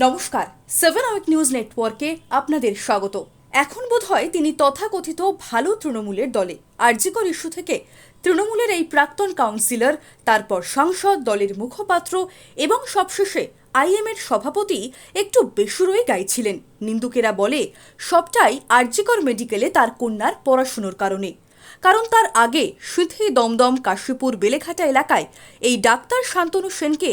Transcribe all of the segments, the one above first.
নমস্কার, 7 hour news নেটওয়ার্কে আপনাদের স্বাগত। এখন বোধহয় তিনি তথাকথিত ভালো তৃণমূলের দলে। আরজিকর ইস্যু থেকে তৃণমূলের এই প্রাক্তন কাউন্সিলর, তারপর সাংসদ, দলের মুখপাত্র এবং সবশেষে আইএমের সভাপতি একটু বেসুরোই গাইছিলেন। নিন্দুকেরা বলে সবটাই আরজিকর মেডিকেলে তার কন্যার পড়াশুনোর কারণে। কারণ তার আগে সিঁথি, দমদম, কাশীপুর, বেলেঘাটা এলাকায় এই ডাক্তার শান্তনু সেনকে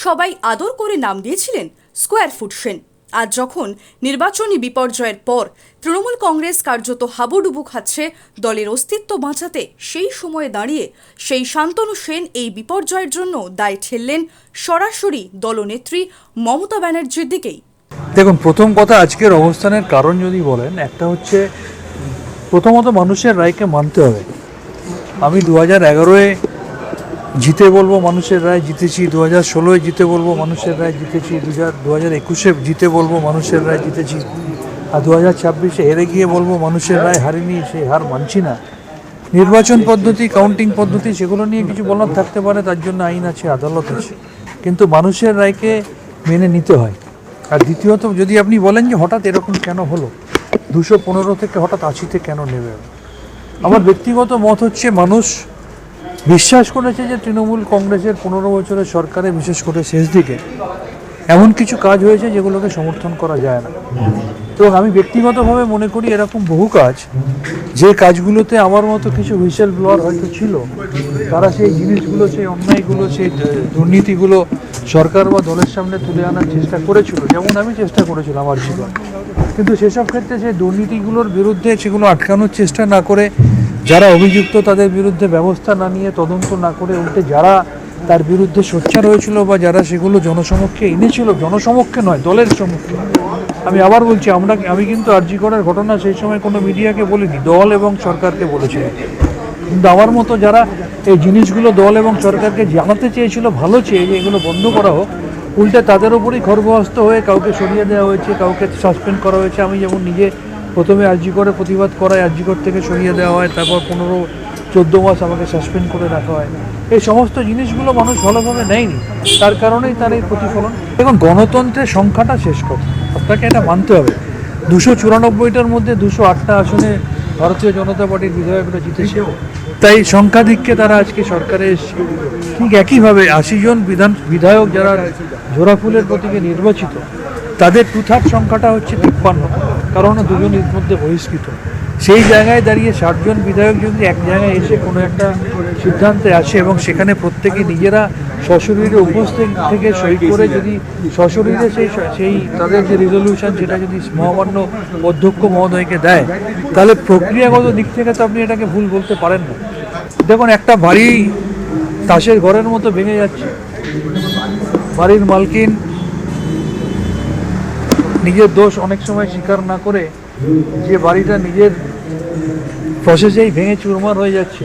সবাই আদর করে নাম দিয়েছিলেন স্কোয়ার ফুট সেন। আজ যখন নির্বাচনী বিপর্যয়ের পর তৃণমূল কংগ্রেস কার্যত হাবুডুবু খাচ্ছে দলের অস্তিত্ব বাঁচাতে, সেই সময়ে দাঁড়িয়ে সেই শান্তনু সেন এই বিপর্যয়ের জন্য দায় ঠেললেন সরাসরি দলনেত্রী মমতা ব্যানার্জির দিকেই। দেখুন, প্রথম কথা, আজকের অবস্থানের কারণ যদি বলেন, একটা হচ্ছে প্রথমত মানুষের রায়কে মানতে হবে। আমি 2011-এ জিতে বলবো মানুষের রায় জিতেছি, 2016-এ জিতে বলবো মানুষের রায় জিতেছি, 2021-এ জিতে বলবো মানুষের রায় জিতেছি, আর 2026-এ হেরে গিয়ে বলবো মানুষের রায় হারিনি, সেই হার মানছি না। নির্বাচন পদ্ধতি, কাউন্টিং পদ্ধতি, সেগুলো নিয়ে কিছু বলার থাকতে পারে, তার জন্য আইন আছে, আদালত আছে, কিন্তু মানুষের রায়কে মেনে নিতে হয়। আর দ্বিতীয়ত, যদি আপনি বলেন যে হঠাৎ এরকম কেন হলো, 215 থেকে হঠাৎ 80-তে কেন নেমে গেল, আমার ব্যক্তিগত মত হচ্ছে মানুষ বিশ্বাস করেছে যে তৃণমূল কংগ্রেসের 15 বছরের সরকারে, বিশেষ করে শেষ দিকে, এমন কিছু কাজ হয়েছে যেগুলোকে সমর্থন করা যায় না। এবং আমি ব্যক্তিগতভাবে মনে করি এরকম বহু কাজ, যে কাজগুলোতে আমার মতো কিছু হুইসেল ব্লোয়ার হয়তো ছিল, তারা সেই জিনিসগুলো, সেই অন্যায়গুলো, সেই দুর্নীতিগুলো সরকার বা দলের সামনে তুলে আনার চেষ্টা করেছিল, যেমন আমি চেষ্টা করেছিলাম আমার জীবন। কিন্তু সেসব ক্ষেত্রে সেই দুর্নীতিগুলোর বিরুদ্ধে সেগুলো আটকানোর চেষ্টা না করে, যারা অভিযুক্ত তাদের বিরুদ্ধে ব্যবস্থা না নিয়ে, তদন্ত না করে, উল্টে যারা তার বিরুদ্ধে সোচ্চার হয়েছিল বা যারা সেগুলো জনসমক্ষে এনেছিল, জনসমক্ষে নয়, দলের সম্মুখে। আমি আবার বলছি, আমি কিন্তু আরজিকরের ঘটনা সেই সময় কোনো মিডিয়াকে বলিনি, দল এবং সরকারকে বলেছিলাম। কিন্তু আমার মতো যারা এই জিনিসগুলো দল এবং সরকারকে জানাতে চেয়েছিল, ভালো চেয়ে যে এগুলো বন্ধ করা হোক, উল্টে তাদের ওপরই খড়গহস্ত হয়ে কাউকে সরিয়ে দেওয়া হয়েছে, কাউকে সাসপেন্ড করা হয়েছে। আমি যেমন নিজে প্রথমে আরজিকরে প্রতিবাদ করায় আরজিকর থেকে সরিয়ে দেওয়া হয়, তারপর 15-14 মাস আমাকে সাসপেন্ড করে রাখা হয়। এই সমস্ত জিনিসগুলো মানুষ ভালোভাবে নেয়নি, তার কারণেই তার এই প্রতিফলন। দেখুন, গণতন্ত্রের সংখ্যাটা শেষ কথা, আপনাকে এটা মানতে হবে। 294টার মধ্যে 208টা আসনে ভারতীয় জনতা পার্টির বিধায়করা জিতেছে, তাই সংখ্যাধিক্যে তারা আজকে সরকারে এসছে। ঠিক একইভাবে 80 জন বিধায়ক যারা ঝোড়াফুলের প্রতীকে নির্বাচিত, তাদের 2/3 সংখ্যাটা হচ্ছে 53, কারণ 2 জন এর মধ্যে বহিষ্কৃত। সেই জায়গায় দাঁড়িয়ে 60 জন বিধায়ক যদি এক জায়গায় এসে কোনো একটা সিদ্ধান্তে আসে এবং সেখানে প্রত্যেকে নিজেরা সশরীরে উপস্থিত থেকে সই করে, যদি সশরীরে সেই তাদের যে রেজলিউশন, সেটা যদি মহামান্য অধ্যক্ষ মহোদয়কে দেয়, তাহলে প্রক্রিয়াগত দিক থেকে তো আপনি এটাকে ভুল বলতে পারেন না। দেখুন, একটা বাড়ি তাসের ঘরের মতো ভেঙে যাচ্ছে, বাড়ির মালকিন নিজের দোষ অনেক সময় স্বীকার না করে, যে বাড়িটা নিজের প্রসেসেই ভেঙে চুরমার হয়ে যাচ্ছে,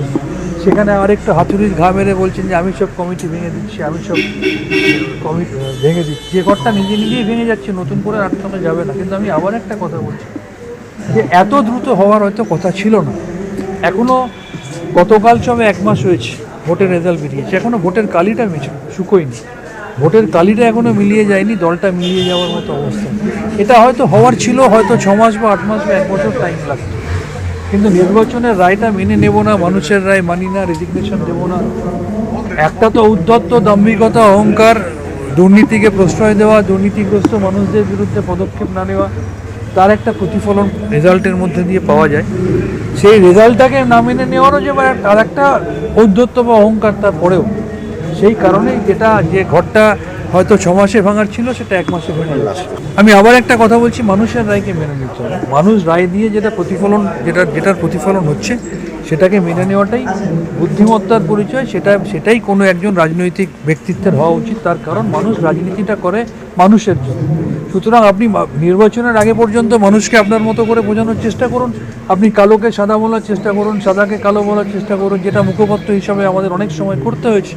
সেখানে আরেকটা হাতুড়ির ঘা মেরে বলছেন যে আমি সব কমিটি ভেঙে দিচ্ছি, আমি সব কমিটি ভেঙে দিচ্ছি। যে ঘরটা নিজেই ভেঙে যাচ্ছে, নতুন করে আটকানো যাবে না। কিন্তু আমি আবার একটা কথা বলছি, যে এত দ্রুত হওয়ার হয়তো কথা ছিল না। এখনও গতকাল সবে 1 মাস হয়েছে, ভোটের রেজাল্ট বেরিয়েছে, এখনও ভোটের কালিটা শুকোয়নি, ভোটের কালিটা এখনও মিলিয়ে যায়নি, দলটা মিলিয়ে যাওয়ার মতো অবস্থা। এটা হয়তো হওয়ার ছিল, হয়তো 6 মাস বা 8 মাস বা 1 বছর টাইম লাগতো। কিন্তু নির্বাচনের রায়টা মেনে নেব না, মানুষের রায় মানি না, রেজিগনেশন দেব না, একটা তো উদ্ধত্ত দাম্ভিকতা, অহংকার, দুর্নীতিকে প্রশ্রয় দেওয়া, দুর্নীতিগ্রস্ত মানুষদের বিরুদ্ধে পদক্ষেপ না নেওয়া, তার একটা প্রতিফলন রেজাল্টের মধ্যে দিয়ে পাওয়া যায়। সেই রেজাল্টটাকে না মেনে নেওয়ারও যে আর একটা ঔদ্ধত্য বা অহংকার, তারপরেও সেই কারণেই যে ঘরটা হয়তো 6 মাসে ভাঙার ছিল, সেটা 1 মাসে ভেঙে যাচ্ছে। আমি আবার একটা কথা বলছি, মানুষের রায়কে মেনে নিতে হবে। মানুষ রায় দিয়ে যেটার প্রতিফলন হচ্ছে, সেটাকে মেনে নেওয়াটাই বুদ্ধিমত্তার পরিচয়। সেটাই কোনো একজন রাজনৈতিক ব্যক্তিত্বের হওয়া উচিত, তার কারণ মানুষ রাজনীতিটা করে মানুষের জন্য। সুতরাং আপনি নির্বাচনের আগে পর্যন্ত মানুষকে আপনার মতো করে বোঝানোর চেষ্টা করুন। আপনি কালোকে সাদা বলার চেষ্টা করুন, সাদাকে কালো বলার চেষ্টা করুন, যেটা মুখপাত্র হিসাবে আমাদের অনেক সময় করতে হয়েছে।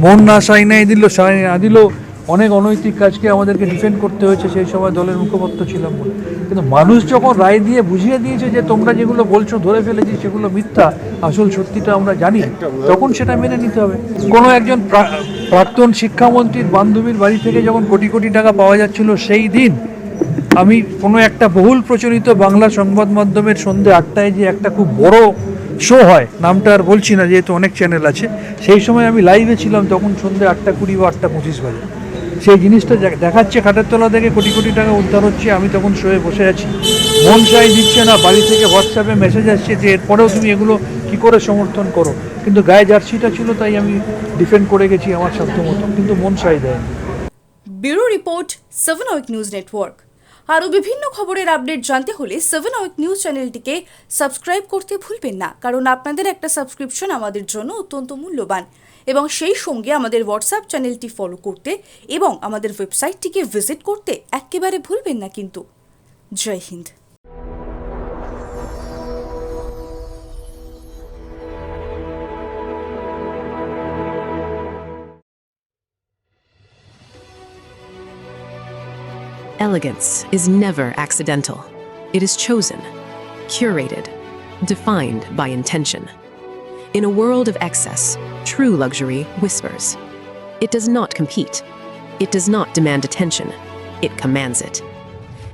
মন না সাইনাই দিল, সাই না দিল, অনেক অনৈতিক কাজকে আমাদেরকে ডিফেন্ড করতে হয়েছে, সেই সময় দলের মুখপাত্র ছিলাম বলে। কিন্তু মানুষ যখন রায় দিয়ে বুঝিয়ে দিয়েছে যে তোমরা যেগুলো বলছো, ধরে ফেলেছি, সেগুলো মিথ্যা, আসল সত্যিটা আমরা জানি, তখন সেটা মেনে নিতে হবে। কোনো একজন প্রাক্তন শিক্ষামন্ত্রীর বান্ধবীর বাড়ি থেকে যখন কোটি কোটি টাকা পাওয়া যাচ্ছিল, সেই দিন আমি কোনো একটা বহুল প্রচলিত বাংলা সংবাদ মাধ্যমের সন্ধ্যে 8টায় যে একটা খুব বড় শো হয়, নামটা আর বলছি না যেহেতু অনেক চ্যানেল আছে, সেই সময় আমি লাইভে ছিলাম, তখন সন্ধ্যে 8:20 বা 8:25 বাজে। সেই জিনিসটা দেখাচ্ছে খাটের তলা থেকে কোটি কোটি টাকা উদ্ধার হচ্ছে, আমি তখন শোয়ে বসে আছি, মন সাই দিচ্ছে না, বাড়ি থেকে হোয়াটসঅ্যাপে মেসেজ আসছে যে এরপরেও তুমি এগুলো কী করে সমর্থন করো, কিন্তু গায়ে জার্সিটা ছিল তাই আমি ডিফেন্ড করে গেছি আমার সাধ্য মতো, কিন্তু মন সাই দেয়নি। Bureau report 7 hour news network. আরও বিভিন্ন খবরের আপডেট জানতে হলে 7 আওয়ার নিউজ চ্যানেলটিকে সাবস্ক্রাইব করতে ভুলবেন না, কারণ আপনাদের একটা সাবস্ক্রিপশন আমাদের জন্য অত্যন্ত মূল্যবান। এবং সেই সঙ্গে আমাদের হোয়াটসঅ্যাপ চ্যানেলটি ফলো করতে এবং আমাদের ওয়েবসাইটটিকে ভিজিট করতে একেবারে ভুলবেন না কিন্তু। জয় Hind. Elegance is never accidental. It is chosen, curated, defined by intention. In a world of excess, true luxury whispers. It does not compete. It does not demand attention. It commands it.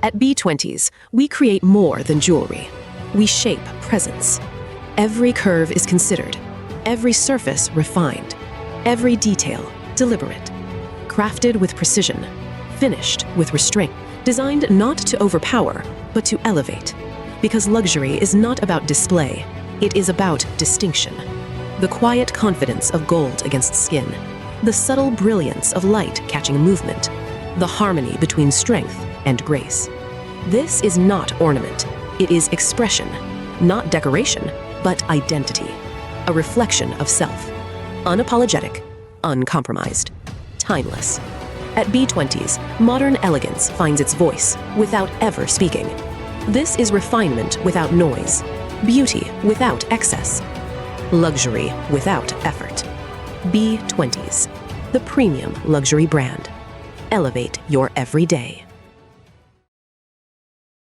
At B20s, we create more than jewelry. We shape presence. Every curve is considered, every surface refined, every detail deliberate, crafted with precision, finished with restraint, designed not to overpower, but to elevate. Because luxury is not about display, it is about distinction. The quiet confidence of gold against skin, the subtle brilliance of light catching a movement, the harmony between strength and grace. This is not ornament, it is expression, not decoration, but identity, a reflection of self, unapologetic, uncompromised, timeless. At B20s, modern elegance finds its voice without ever speaking. This is refinement without noise, beauty without excess, luxury without effort. B20s, the premium luxury brand. Elevate your everyday.